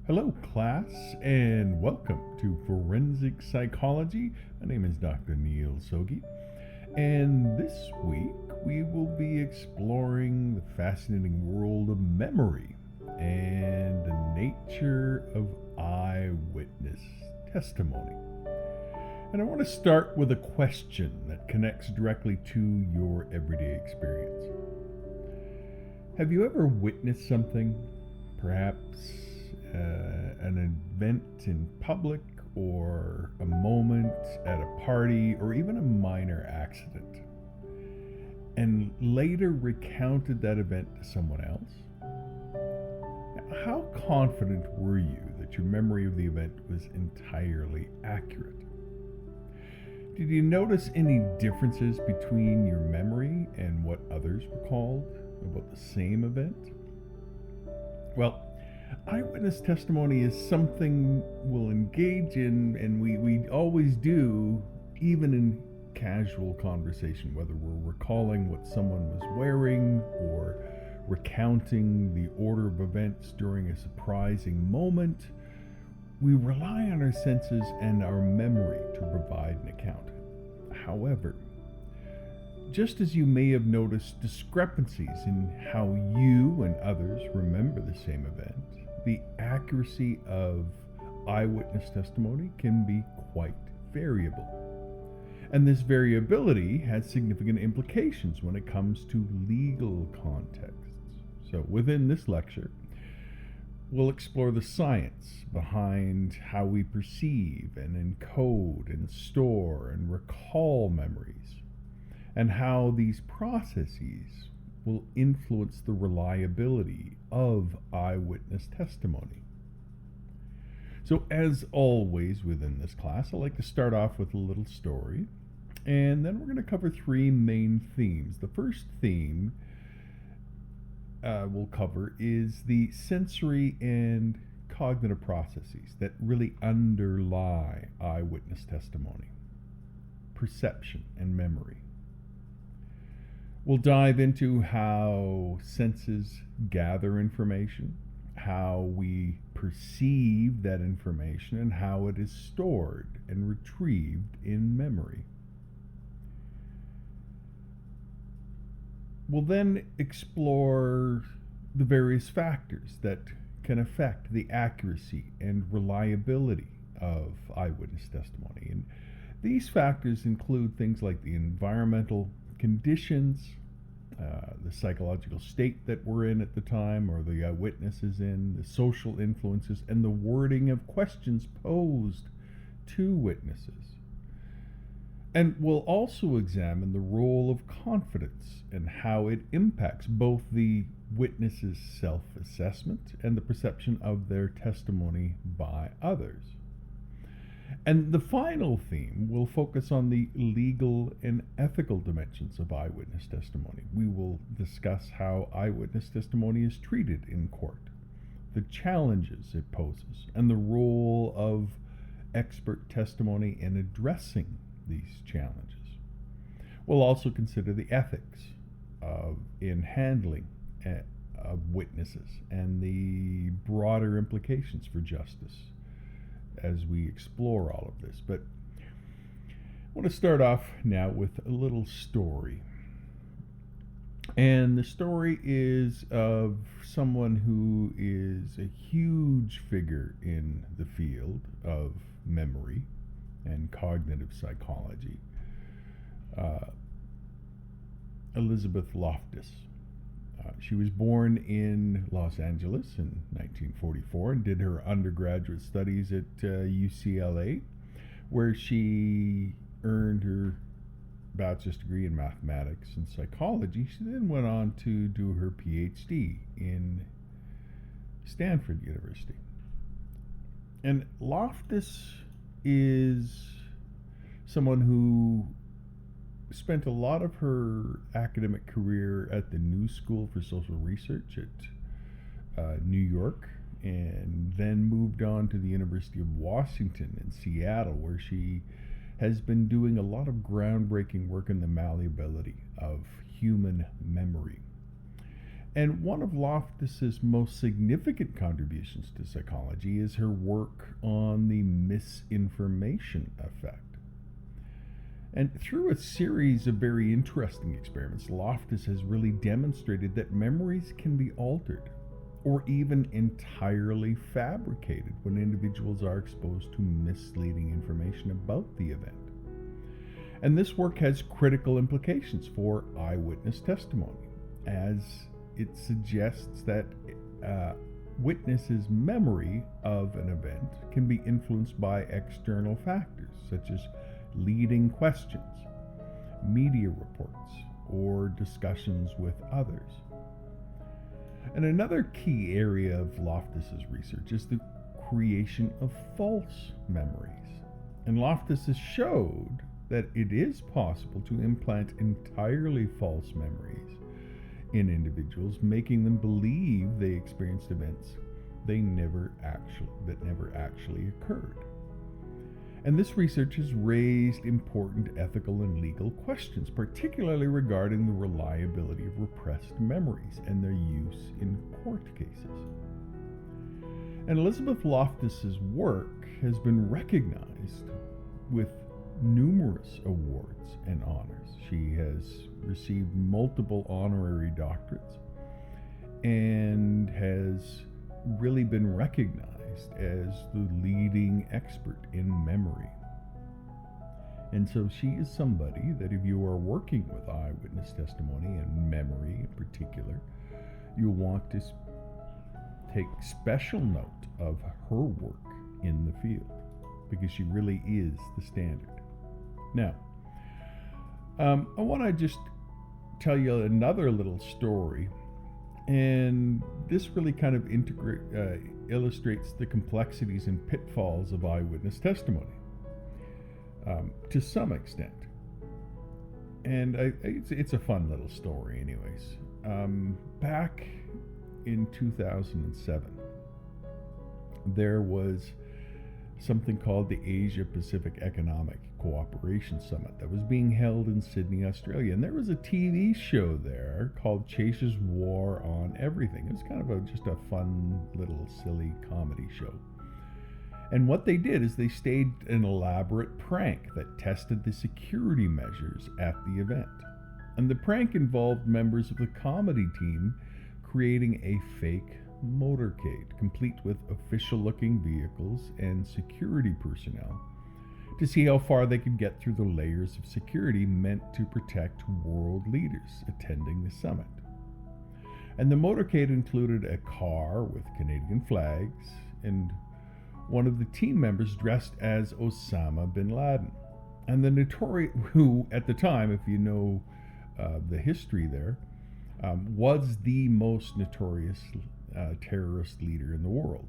Hello, class, and welcome to Forensic Psychology. My name is Dr. Neil Soggie, and this week we will be exploring the fascinating world of memory and the nature of eyewitness testimony. And I want to start with a question that connects directly to your everyday experience. Have you ever witnessed something, perhaps an event in public, or a moment at a party, or even a minor accident, and later recounted that event to someone else? Now, how confident were you that your memory of the event was entirely accurate? Did you notice any differences between your memory and what others recalled about the same event? Well, eyewitness testimony is something we'll engage in, and we always do, even in casual conversation, whether we're recalling what someone was wearing or recounting the order of events during a surprising moment. We rely on our senses and our memory to provide an account. However, just as you may have noticed discrepancies in how you and others remember the same event, the accuracy of eyewitness testimony can be quite variable. And this variability has significant implications when it comes to legal contexts. So, within this lecture, we'll explore the science behind how we perceive and encode and store and recall memories, and how these processes will influence the reliability of eyewitness testimony. So, as always within this class, I like to start off with a little story, and then we're going to cover three main themes. The first theme we'll cover is the sensory and cognitive processes that really underlie eyewitness testimony: perception and memory. We'll dive into how senses gather information, how we perceive that information, and how it is stored and retrieved in memory. We'll then explore the various factors that can affect the accuracy and reliability of eyewitness testimony. And these factors include things like the environmental conditions, the psychological state that we're in at the time or the witness is in, the social influences, and the wording of questions posed to witnesses. And we'll also examine the role of confidence and how it impacts both the witness's self-assessment and the perception of their testimony by others. And the final theme will focus on the legal and ethical dimensions of eyewitness testimony. We will discuss how eyewitness testimony is treated in court, the challenges it poses, and the role of expert testimony in addressing these challenges. We'll also consider the ethics in handling of witnesses and the broader implications for justice as we explore all of this. But I want to start off now with a little story. And the story is of someone who is a huge figure in the field of memory and cognitive psychology, Elizabeth Loftus. She was born in Los Angeles in 1944 and did her undergraduate studies at UCLA, where she earned her bachelor's degree in mathematics and psychology. She then went on to do her PhD in Stanford University. And Loftus is someone who spent a lot of her academic career at the New School for Social Research at New York, and then moved on to the University of Washington in Seattle, where she has been doing a lot of groundbreaking work in the malleability of human memory. And one of Loftus's most significant contributions to psychology is her work on the misinformation effect. And through a series of very interesting experiments, Loftus has really demonstrated that memories can be altered or even entirely fabricated when individuals are exposed to misleading information about the event. And this work has critical implications for eyewitness testimony, as it suggests that witnesses' memory of an event can be influenced by external factors such as leading questions, media reports, or discussions with others. And another key area of Loftus's research is the creation of false memories. And Loftus has showed that it is possible to implant entirely false memories in individuals, making them believe they experienced events that never actually occurred. And this research has raised important ethical and legal questions, particularly regarding the reliability of repressed memories and their use in court cases. And Elizabeth Loftus's work has been recognized with numerous awards and honors. She has received multiple honorary doctorates and has really been recognized as the leading expert in memory. And so she is somebody that if you are working with eyewitness testimony and memory in particular, you'll want to take special note of her work in the field, because she really is the standard. Now, I want to just tell you another little story, and this really kind of illustrates the complexities and pitfalls of eyewitness testimony to some extent. And it's a fun little story anyways. Back in 2007, there was something called the Asia Pacific Economic Cooperation Summit that was being held in Sydney, Australia. And there was a TV show there called Chase's War on Everything. It was kind of just a fun little silly comedy show. And what they did is they staged an elaborate prank that tested the security measures at the event. And the prank involved members of the comedy team creating a fake motorcade, complete with official-looking vehicles and security personnel, to see how far they could get through the layers of security meant to protect world leaders attending the summit. And the motorcade included a car with Canadian flags and one of the team members dressed as Osama bin Laden. And the notorious, who at the time, if you know the history there, was the most notorious terrorist leader in the world,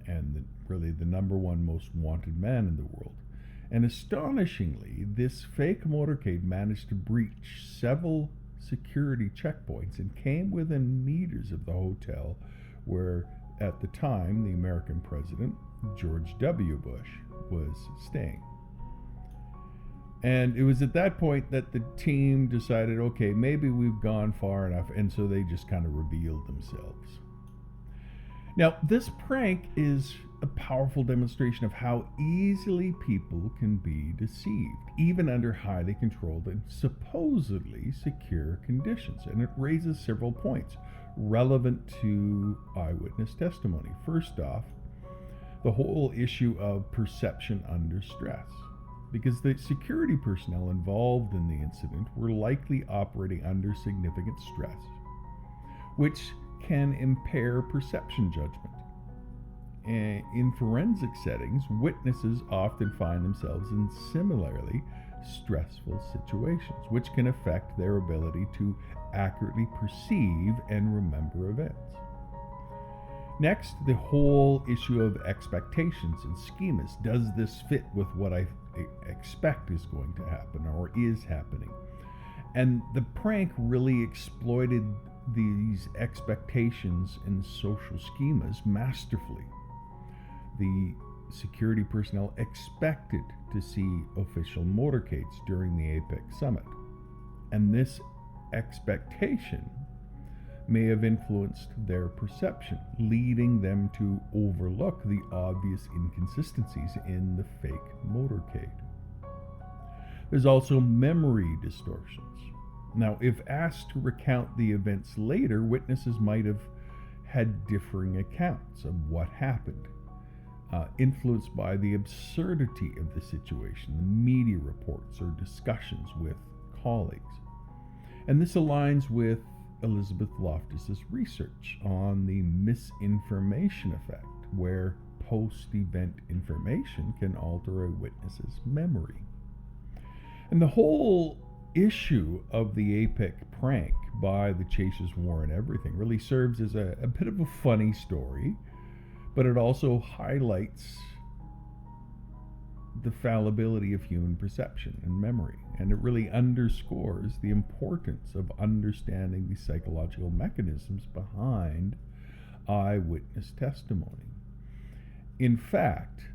and really the number one most wanted man in the world. And astonishingly, this fake motorcade managed to breach several security checkpoints and came within meters of the hotel where, at the time, the American president, George W. Bush, was staying. And it was at that point that the team decided, okay, maybe we've gone far enough, and so they just kind of revealed themselves. Now, this prank is a powerful demonstration of how easily people can be deceived, even under highly controlled and supposedly secure conditions. And it raises several points relevant to eyewitness testimony. First off, the whole issue of perception under stress, because the security personnel involved in the incident were likely operating under significant stress, which can impair perception judgment. And in forensic settings, witnesses often find themselves in similarly stressful situations, which can affect their ability to accurately perceive and remember events. Next, the whole issue of expectations and schemas. Does this fit with what I expect is going to happen or is happening? And the prank really exploited these expectations and social schemas masterfully. The security personnel expected to see official motorcades during the APEC summit. And this expectation may have influenced their perception, leading them to overlook the obvious inconsistencies in the fake motorcade. There's also memory distortions. Now, if asked to recount the events later, witnesses might have had differing accounts of what happened, influenced by the absurdity of the situation, the media reports, or discussions with colleagues. And this aligns with Elizabeth Loftus's research on the misinformation effect, where post-event information can alter a witness's memory. And the whole issue of the APEC prank by the Chasers Warren Everything really serves as a bit of a funny story, but it also highlights the fallibility of human perception and memory, and it really underscores the importance of understanding the psychological mechanisms behind eyewitness testimony. In fact,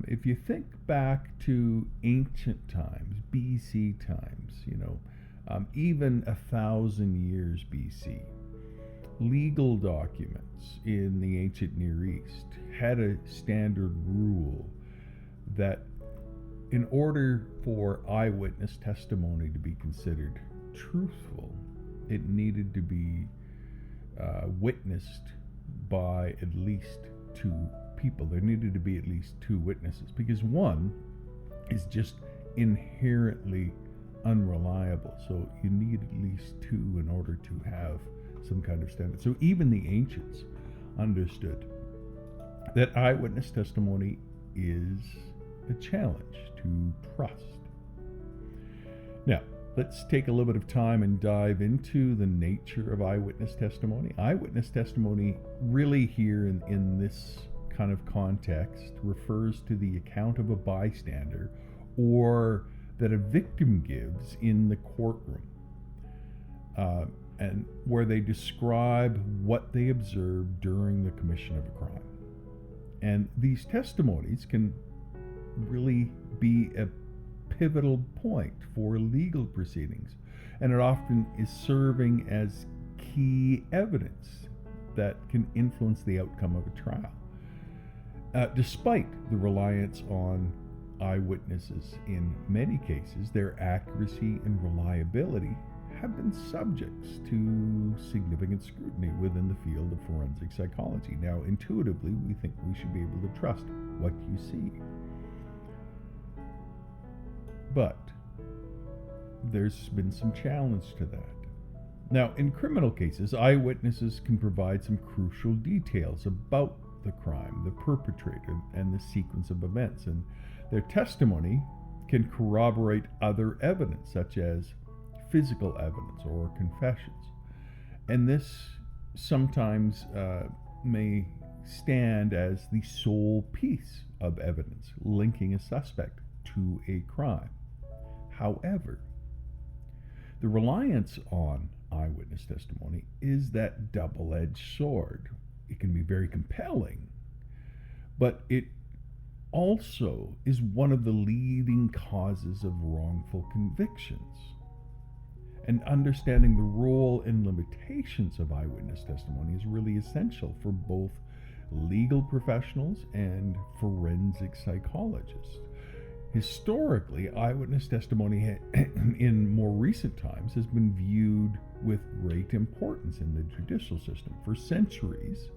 if you think back to ancient times, BC times, even 1,000 years BC, legal documents in the ancient Near East had a standard rule that in order for eyewitness testimony to be considered truthful, it needed to be witnessed by at least two people. There needed to be at least two witnesses, because one is just inherently unreliable. So you need at least two in order to have some kind of standard. So even the ancients understood that eyewitness testimony is a challenge to trust. Now, let's take a little bit of time and dive into the nature of eyewitness testimony. Eyewitness testimony really here in this kind of context refers to the account of a bystander or that a victim gives in the courtroom, and where they describe what they observed during the commission of a crime. And these testimonies can really be a pivotal point for legal proceedings, and it often is serving as key evidence that can influence the outcome of a trial. Despite the reliance on eyewitnesses in many cases, their accuracy and reliability have been subjects to significant scrutiny within the field of forensic psychology. Now, intuitively, we think we should be able to trust what you see. But there's been some challenge to that. Now, in criminal cases, eyewitnesses can provide some crucial details about the crime, the perpetrator, and the sequence of events, and their testimony can corroborate other evidence, such as physical evidence or confessions. And this sometimes may stand as the sole piece of evidence linking a suspect to a crime. However, the reliance on eyewitness testimony is that double-edged sword. It can be very compelling, but it also is one of the leading causes of wrongful convictions. And understanding the role and limitations of eyewitness testimony is really essential for both legal professionals and forensic psychologists. Historically, eyewitness testimony in more recent times has been viewed with great importance in the judicial system. For centuries,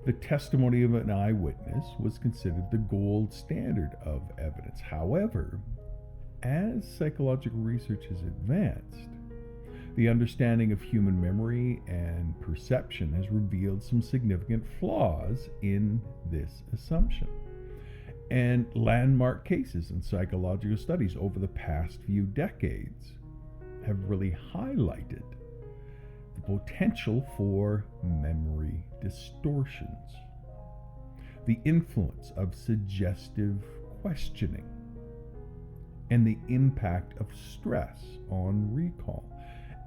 the testimony of an eyewitness was considered the gold standard of evidence. However, as psychological research has advanced, the understanding of human memory and perception has revealed some significant flaws in this assumption. And landmark cases in psychological studies over the past few decades have really highlighted the potential for memory distortions, the influence of suggestive questioning, and the impact of stress on recall.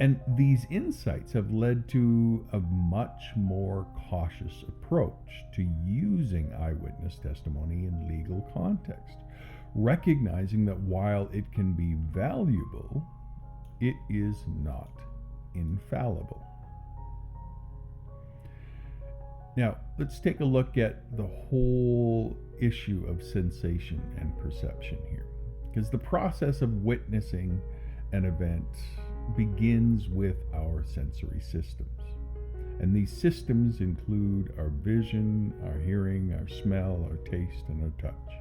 And these insights have led to a much more cautious approach to using eyewitness testimony in legal context, recognizing that while it can be valuable, it is not infallible. Now, let's take a look at the whole issue of sensation and perception here. Because the process of witnessing an event begins with our sensory systems. And these systems include our vision, our hearing, our smell, our taste, and our touch.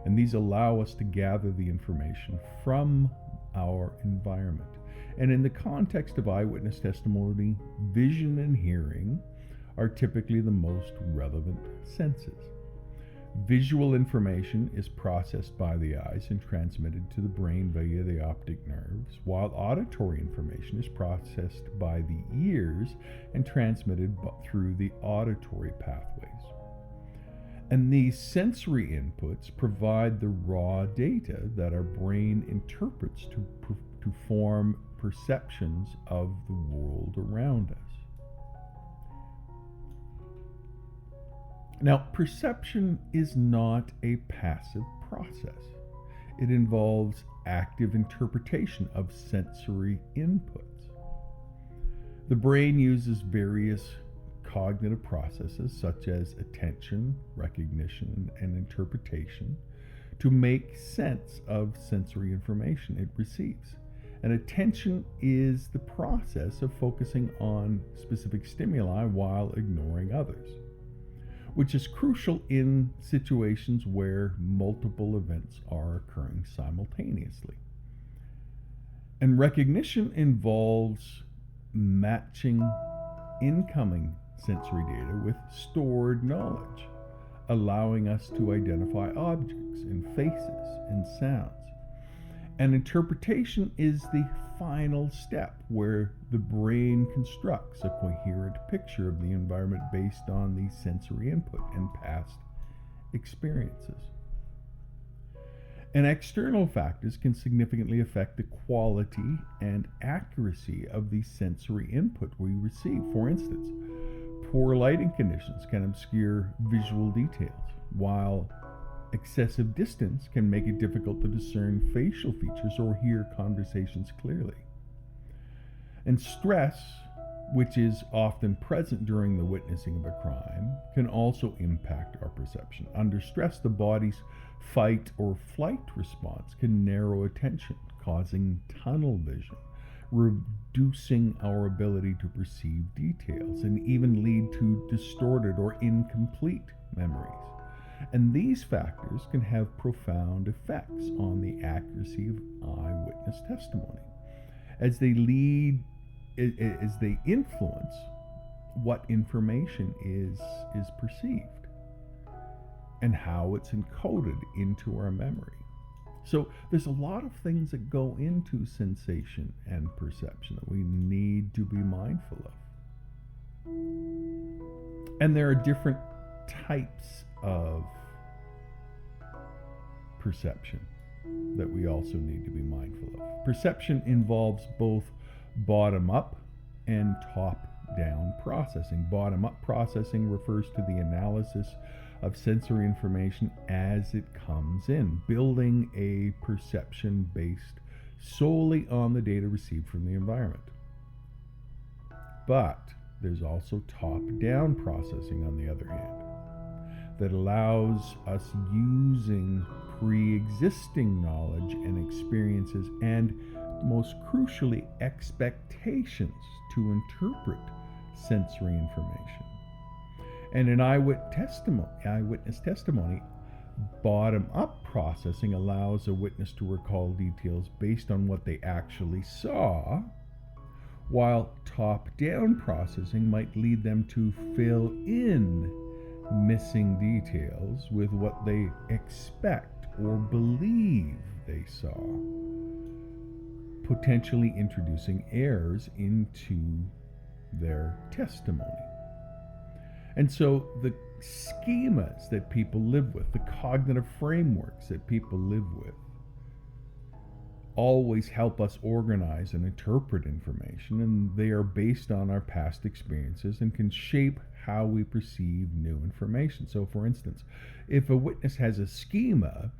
And these allow us to gather the information from our environment. And in the context of eyewitness testimony, vision and hearing are typically the most relevant senses. Visual information is processed by the eyes and transmitted to the brain via the optic nerves, while auditory information is processed by the ears and transmitted through the auditory pathways. And these sensory inputs provide the raw data that our brain interprets to form perceptions of the world around us. Now, perception is not a passive process. It involves active interpretation of sensory inputs. The brain uses various cognitive processes such as attention, recognition, and interpretation to make sense of sensory information it receives. And attention is the process of focusing on specific stimuli while ignoring others, which is crucial in situations where multiple events are occurring simultaneously. And recognition involves matching incoming sensory data with stored knowledge, allowing us to identify objects and faces and sounds. And interpretation is the final step where the brain constructs a coherent picture of the environment based on the sensory input and past experiences. And external factors can significantly affect the quality and accuracy of the sensory input we receive. For instance, poor lighting conditions can obscure visual details, while excessive distance can make it difficult to discern facial features or hear conversations clearly. And stress, which is often present during the witnessing of a crime, can also impact our perception. Under stress, the body's fight or flight response can narrow attention, causing tunnel vision, reducing our ability to perceive details, and even lead to distorted or incomplete memories. And these factors can have profound effects on the accuracy of eyewitness testimony, as they influence what information is perceived and how it's encoded into our memory. So there's a lot of things that go into sensation and perception that we need to be mindful of. And there are different types of perception that we also need to be mindful of. Perception involves both bottom-up and top-down processing. Bottom-up processing refers to the analysis of sensory information as it comes in, building a perception based solely on the data received from the environment. But there's also top-down processing, on the other hand, that allows us using pre-existing knowledge and experiences and, most crucially, expectations to interpret sensory information. And in eyewitness testimony, bottom-up processing allows a witness to recall details based on what they actually saw, while top-down processing might lead them to fill in missing details with what they expect or believe they saw, potentially introducing errors into their testimony. And so the schemas that people live with, the cognitive frameworks that people live with, always help us organize and interpret information, and they are based on our past experiences and can shape how we perceive new information. So, for instance, if a witness has a schema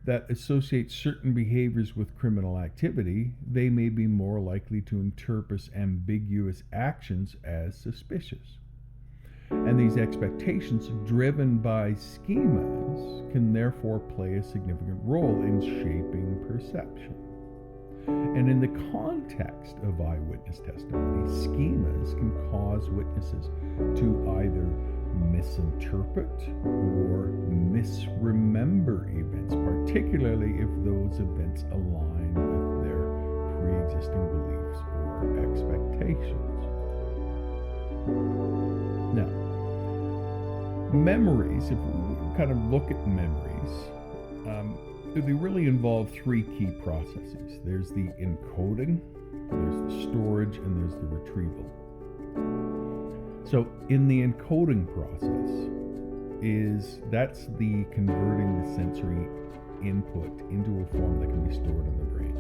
that associates certain behaviors with criminal activity, they may be more likely to interpret ambiguous actions as suspicious. And these expectations, driven by schemas, can therefore play a significant role in shaping perception. And in the context of eyewitness testimony, schemas can cause witnesses to either misinterpret or misremember events, particularly if those events align with their pre-existing beliefs or expectations. Now, memories, if we kind of look at memories, they really involve three key processes. There's the encoding, there's the storage, and there's the retrieval. So in the encoding process, that's the converting the sensory input into a form that can be stored in the brain.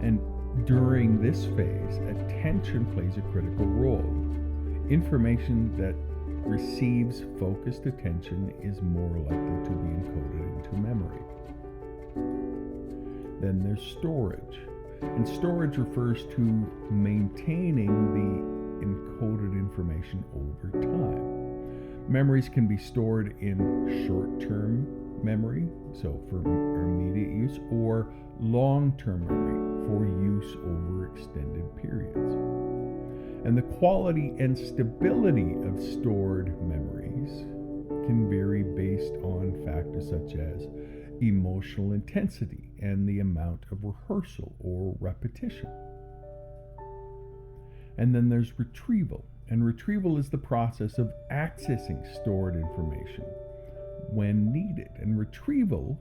And during this phase, attention plays a critical role. Information that receives focused attention is more likely to be encoded into memory. Then there's storage. And storage refers to maintaining the encoded information over time. Memories can be stored in short-term memory, so for immediate use, or long-term memory for use over extended periods. And the quality and stability of stored memories can vary based on factors such as emotional intensity and the amount of rehearsal or repetition. And then there's retrieval. And retrieval is the process of accessing stored information when needed. And retrieval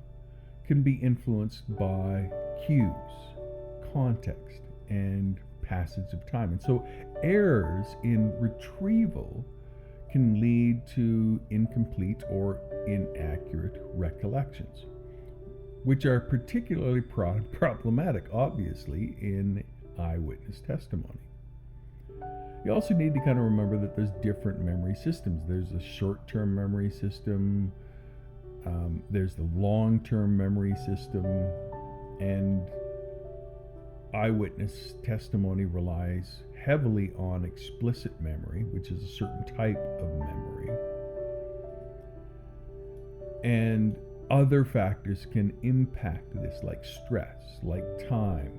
can be influenced by cues, context, and passage of time. And so errors in retrieval can lead to incomplete or inaccurate recollections, which are particularly problematic, obviously, in eyewitness testimony. You also need to kind of remember that there's different memory systems. There's a short-term memory system, there's the long-term memory system, and eyewitness testimony relies heavily on explicit memory, which is a certain type of memory. And other factors can impact this, like stress, like time.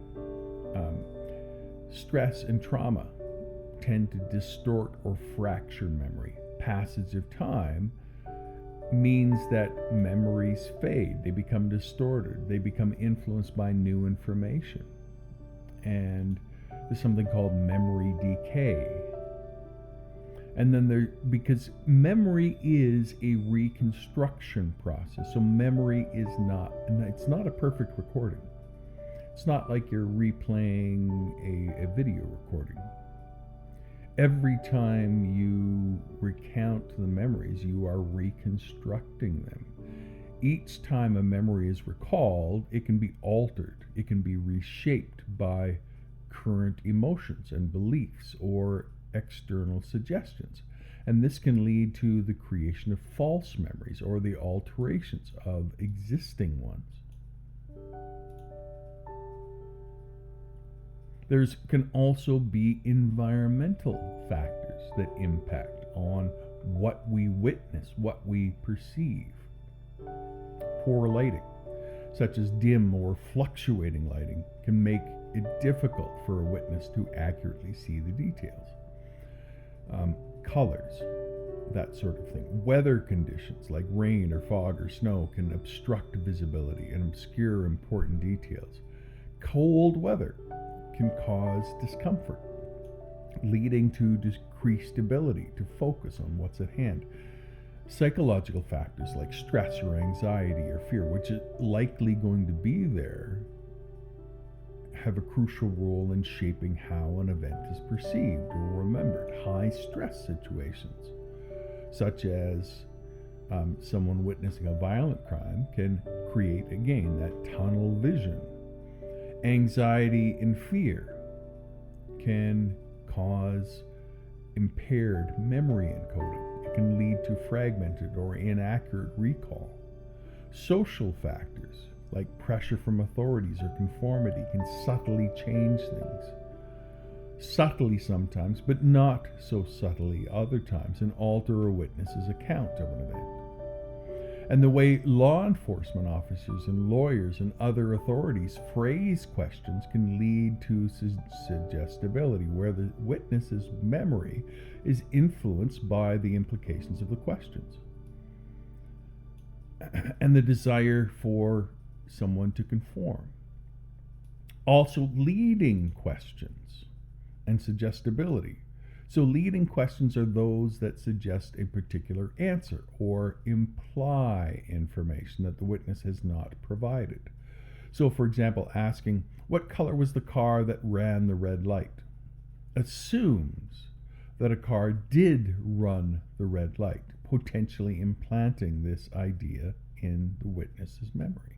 Stress and trauma tend to distort or fracture memory. Passage of time means that memories fade, they become distorted, they become influenced by new information. And there's something called memory decay. And then because memory is a reconstruction process, so memory is it's not a perfect recording. It's not like you're replaying a video recording. Every time you recount the memories, you are reconstructing them. Each time a memory is recalled, it can be altered, it can be reshaped by current emotions and beliefs or external suggestions. And this can lead to the creation of false memories or the alterations of existing ones. There can also be environmental factors that impact on what we witness, what we perceive. Poor lighting, such as dim or fluctuating lighting, can make it difficult for a witness to accurately see the details. Colors, that sort of thing. Weather conditions like rain or fog or snow can obstruct visibility and obscure important details. Cold weather can cause discomfort, leading to decreased ability to focus on what's at hand. Psychological factors like stress or anxiety or fear, which is likely going to be there, have a crucial role in shaping how an event is perceived or remembered. High stress situations, such as someone witnessing a violent crime, can create, again, that tunnel vision. Anxiety and fear can cause impaired memory encoding. It can lead to fragmented or inaccurate recall. Social factors like pressure from authorities or conformity can subtly change things. subtly sometimes, but not so subtly other times, and alter a witness's account of an event. And the way law enforcement officers and lawyers and other authorities phrase questions can lead to suggestibility, where the witness's memory is influenced by the implications of the questions and the desire for someone to conform. Also, leading questions and suggestibility. So leading questions are those that suggest a particular answer or imply information that the witness has not provided. So, for example, asking, "What color was the car that ran the red light?" assumes that a car did run the red light, potentially implanting this idea in the witness's memory.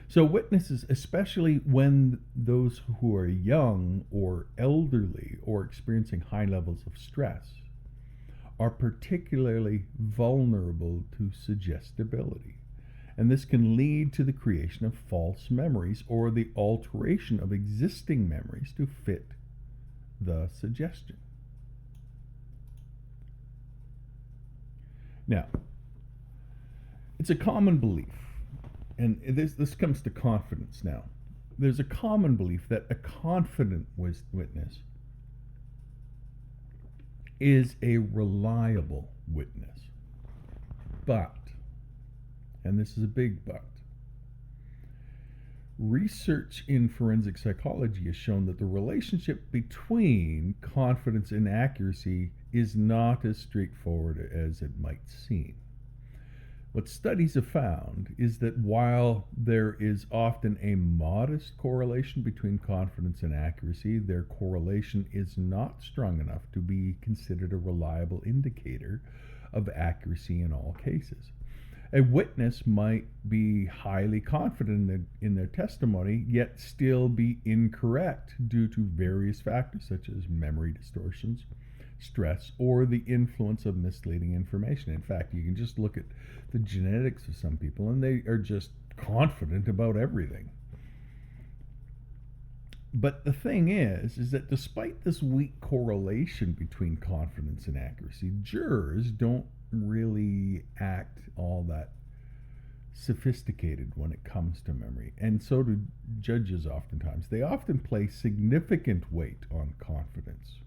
So witnesses, especially when those who are young or elderly or experiencing high levels of stress, are particularly vulnerable to suggestibility. And this can lead to the creation of false memories or the alteration of existing memories to fit the suggestion. Now, it's a common belief, and this comes to confidence now. There's a common belief that a confident witness is a reliable witness. But, and this is a big but, research in forensic psychology has shown that the relationship between confidence and accuracy is not as straightforward as it might seem. What studies have found is that while there is often a modest correlation between confidence and accuracy, their correlation is not strong enough to be considered a reliable indicator of accuracy in all cases. A witness might be highly confident in their testimony, yet still be incorrect due to various factors such as memory distortions, stress, or the influence of misleading information. In fact, you can just look at the genetics of some people and they are just confident about everything. But the thing is that despite this weak correlation between confidence and accuracy, jurors don't really act all that sophisticated when it comes to memory, and so do judges oftentimes. They often place significant weight on confidence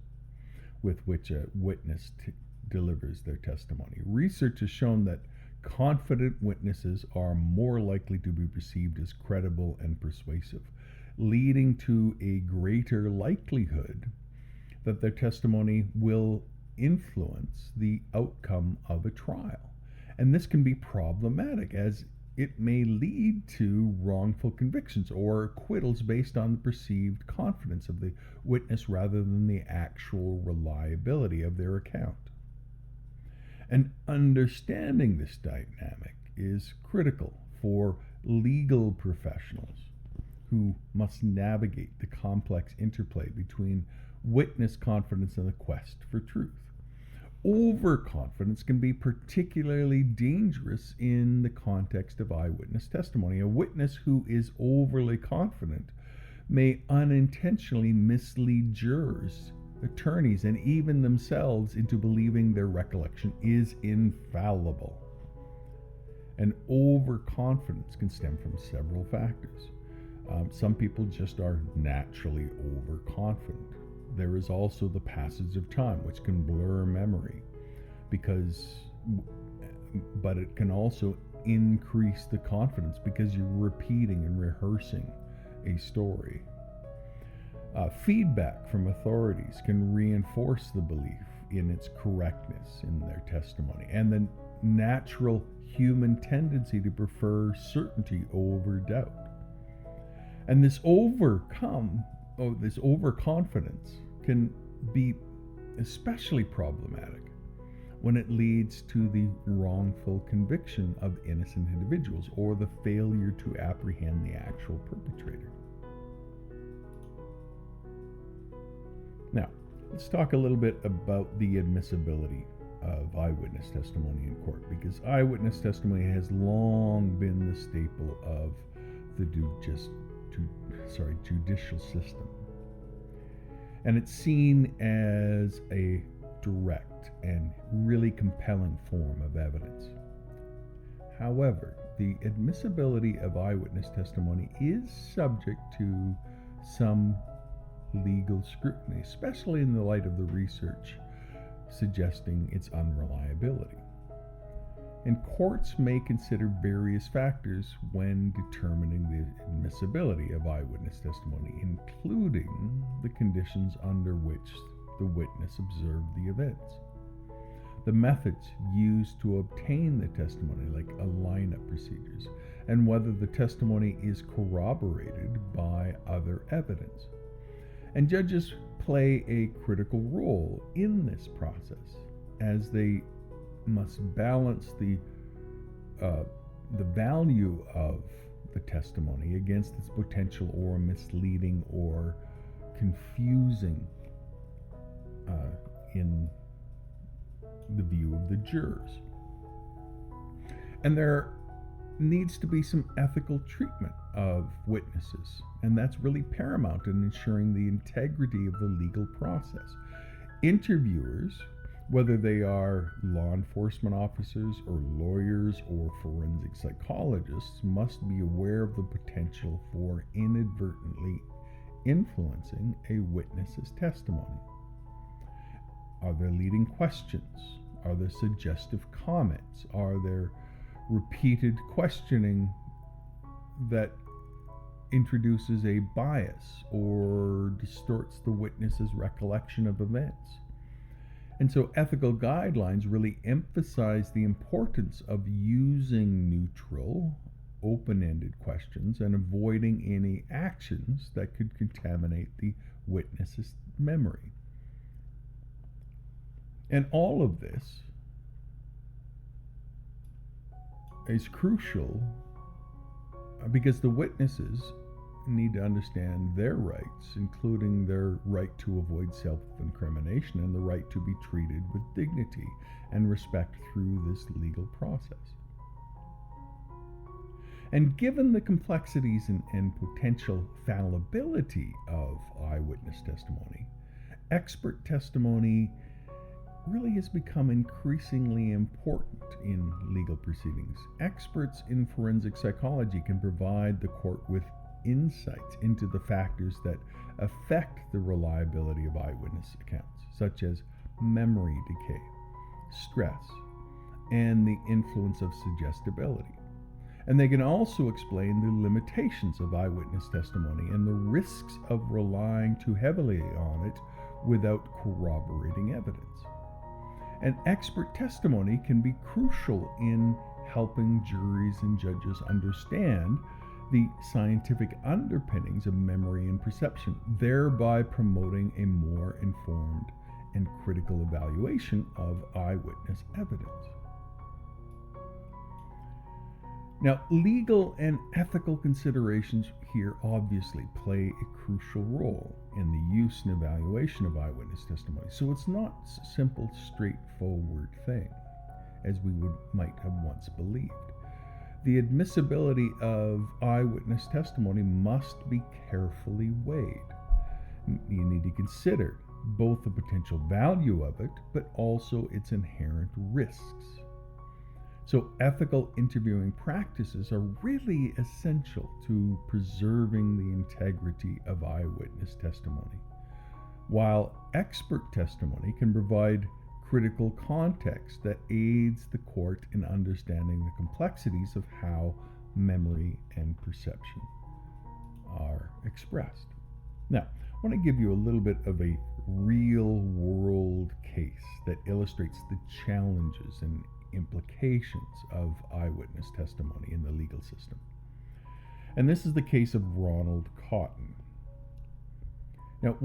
with which a witness delivers their testimony. Research has shown that confident witnesses are more likely to be perceived as credible and persuasive, leading to a greater likelihood that their testimony will influence the outcome of a trial. And this can be problematic, as it may lead to wrongful convictions or acquittals based on the perceived confidence of the witness rather than the actual reliability of their account. And understanding this dynamic is critical for legal professionals who must navigate the complex interplay between witness confidence and the quest for truth. Overconfidence can be particularly dangerous in the context of eyewitness testimony. A witness who is overly confident may unintentionally mislead jurors, attorneys, and even themselves into believing their recollection is infallible. And overconfidence can stem from several factors. Some people just are naturally overconfident. There is also the passage of time, which can blur memory, but it can also increase the confidence because you're repeating and rehearsing a story. Feedback from authorities can reinforce the belief in its correctness in their testimony, and the natural human tendency to prefer certainty over doubt. And this overconfidence can be especially problematic when it leads to the wrongful conviction of innocent individuals or the failure to apprehend the actual perpetrator. Now, let's talk a little bit about the admissibility of eyewitness testimony in court, because eyewitness testimony has long been the staple of the judicial system. and it's seen as a direct and really compelling form of evidence. However, the admissibility of eyewitness testimony is subject to some legal scrutiny, especially in the light of the research suggesting its unreliability. And courts may consider various factors when determining the admissibility of eyewitness testimony, including the conditions under which the witness observed the events, the methods used to obtain the testimony, like a lineup procedures, and whether the testimony is corroborated by other evidence. And judges play a critical role in this process, as they must balance the value of the testimony against its potential or misleading or confusing in the view of the jurors. And there needs to be some ethical treatment of witnesses, and that's really paramount in ensuring the integrity of the legal process. Interviewers, whether they are law enforcement officers or lawyers or forensic psychologists, must be aware of the potential for inadvertently influencing a witness's testimony. Are there leading questions? Are there suggestive comments? Are there repeated questioning that introduces a bias or distorts the witness's recollection of events? And so ethical guidelines really emphasize the importance of using neutral, open-ended questions and avoiding any actions that could contaminate the witness's memory. And all of this is crucial because the witnesses need to understand their rights, including their right to avoid self-incrimination and the right to be treated with dignity and respect through this legal process. And given the complexities and potential fallibility of eyewitness testimony, expert testimony really has become increasingly important in legal proceedings. Experts in forensic psychology can provide the court with insights into the factors that affect the reliability of eyewitness accounts, such as memory decay, stress, and the influence of suggestibility. And they can also explain the limitations of eyewitness testimony and the risks of relying too heavily on it without corroborating evidence. And expert testimony can be crucial in helping juries and judges understand the scientific underpinnings of memory and perception, thereby promoting a more informed and critical evaluation of eyewitness evidence. Now, legal and ethical considerations here obviously play a crucial role in the use and evaluation of eyewitness testimony. So it's not a simple, straightforward thing, as we might have once believed. The admissibility of eyewitness testimony must be carefully weighed. You need to consider both the potential value of it, but also its inherent risks. So ethical interviewing practices are really essential to preserving the integrity of eyewitness testimony, while expert testimony can provide critical context that aids the court in understanding the complexities of how memory and perception are expressed. Now, I want to give you a little bit of a real-world case that illustrates the challenges and implications of eyewitness testimony in the legal system. And this is the case of Ronald Cotton. Now,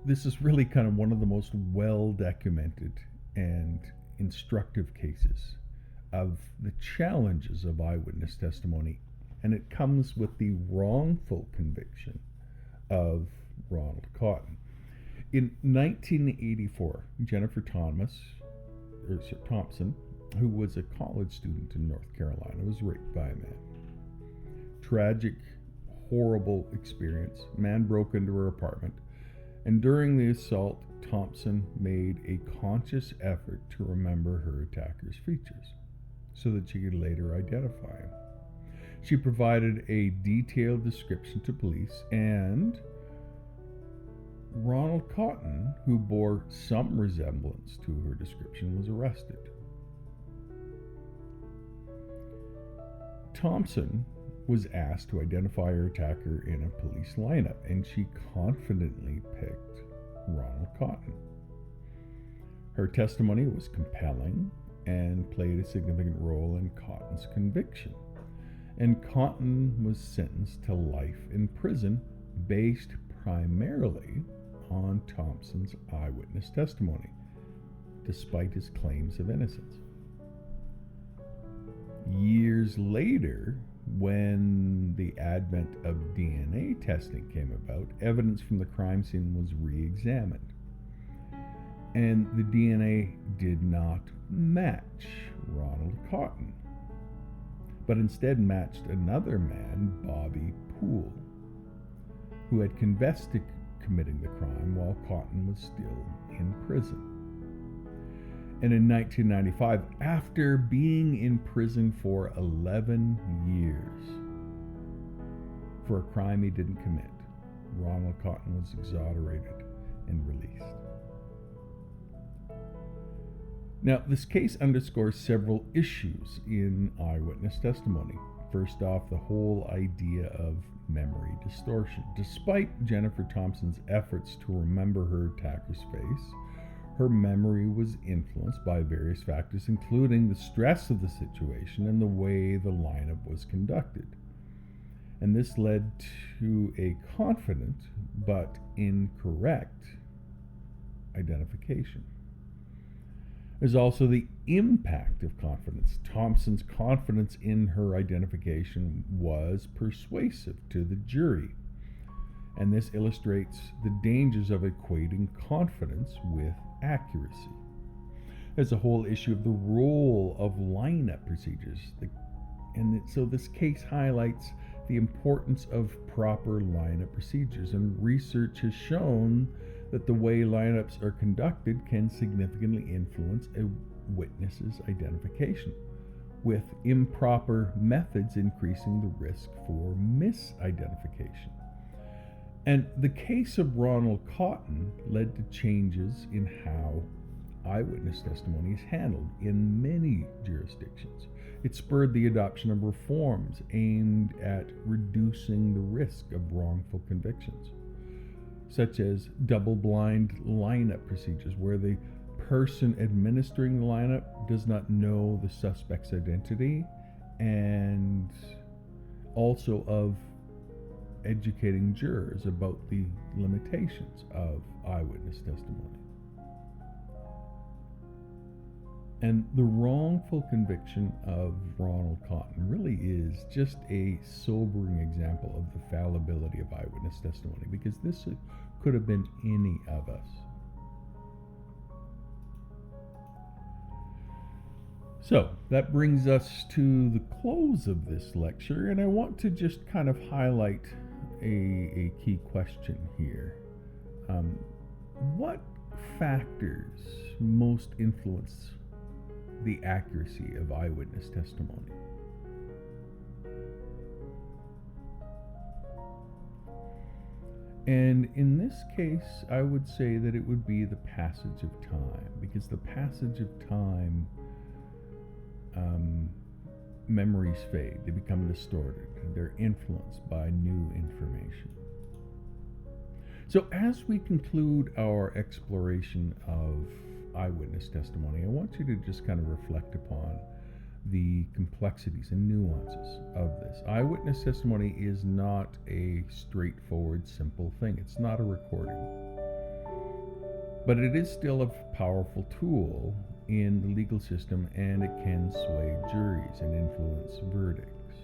this is really kind of one of the most well-documented and instructive cases of the challenges of eyewitness testimony, and it comes with the wrongful conviction of Ronald Cotton. In 1984, Jennifer Thompson, who was a college student in North Carolina, was raped by a man. Tragic, horrible experience. Man broke into her apartment, And during the assault, Thompson made a conscious effort to remember her attacker's features so that she could later identify him. She provided a detailed description to police, and Ronald Cotton, who bore some resemblance to her description, was arrested. Thompson was asked to identify her attacker in a police lineup, and she confidently picked Ronald Cotton. Her testimony was compelling and played a significant role in Cotton's conviction. And Cotton was sentenced to life in prison based primarily on Thompson's eyewitness testimony, despite his claims of innocence. Years later, when the advent of DNA testing came about, evidence from the crime scene was re-examined. And the DNA did not match Ronald Cotton, but instead matched another man, Bobby Poole, who had confessed to committing the crime while Cotton was still in prison. And in 1995, after being in prison for 11 years for a crime he didn't commit, Ronald Cotton was exonerated and released. Now, this case underscores several issues in eyewitness testimony. First off, the whole idea of memory distortion. Despite Jennifer Thompson's efforts to remember her attacker's face, her memory was influenced by various factors, including the stress of the situation and the way the lineup was conducted. And this led to a confident but incorrect identification. There's also the impact of confidence. Thompson's confidence in her identification was persuasive to the jury, and this illustrates the dangers of equating confidence with accuracy. There's a whole issue of the role of lineup procedures, so this case highlights the importance of proper lineup procedures, and research has shown that the way lineups are conducted can significantly influence a witness's identification, with improper methods increasing the risk for misidentification. And the case of Ronald Cotton led to changes in how eyewitness testimony is handled in many jurisdictions. It spurred the adoption of reforms aimed at reducing the risk of wrongful convictions, such as double-blind lineup procedures, where the person administering the lineup does not know the suspect's identity, and also of educating jurors about the limitations of eyewitness testimony. And the wrongful conviction of Ronald Cotton really is just a sobering example of the fallibility of eyewitness testimony, because this could have been any of us. So that brings us to the close of this lecture, and I want to just kind of highlight a key question here. What factors most influence the accuracy of eyewitness testimony? And in this case, I would say that it would be the passage of time, because the passage of time, memories fade, they become distorted, they're influenced by new information. So as we conclude our exploration of eyewitness testimony, I want you to just kind of reflect upon the complexities and nuances of this. Eyewitness testimony is not a straightforward, simple thing. It's not a recording. But it is still a powerful tool in the legal system, and it can sway juries and influence verdicts.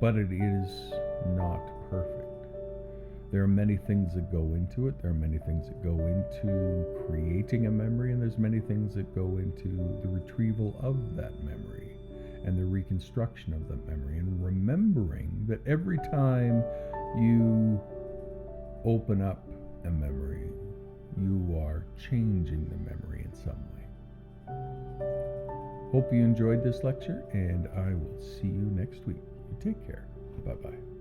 But it is not perfect. There are many things that go into it. There are many things that go into creating a memory, and there's many things that go into the retrieval of that memory and the reconstruction of that memory, and remembering that every time you open up a memory, you are changing the memory in some way. Hope you enjoyed this lecture, and I will see you next week. You take care. Bye-bye.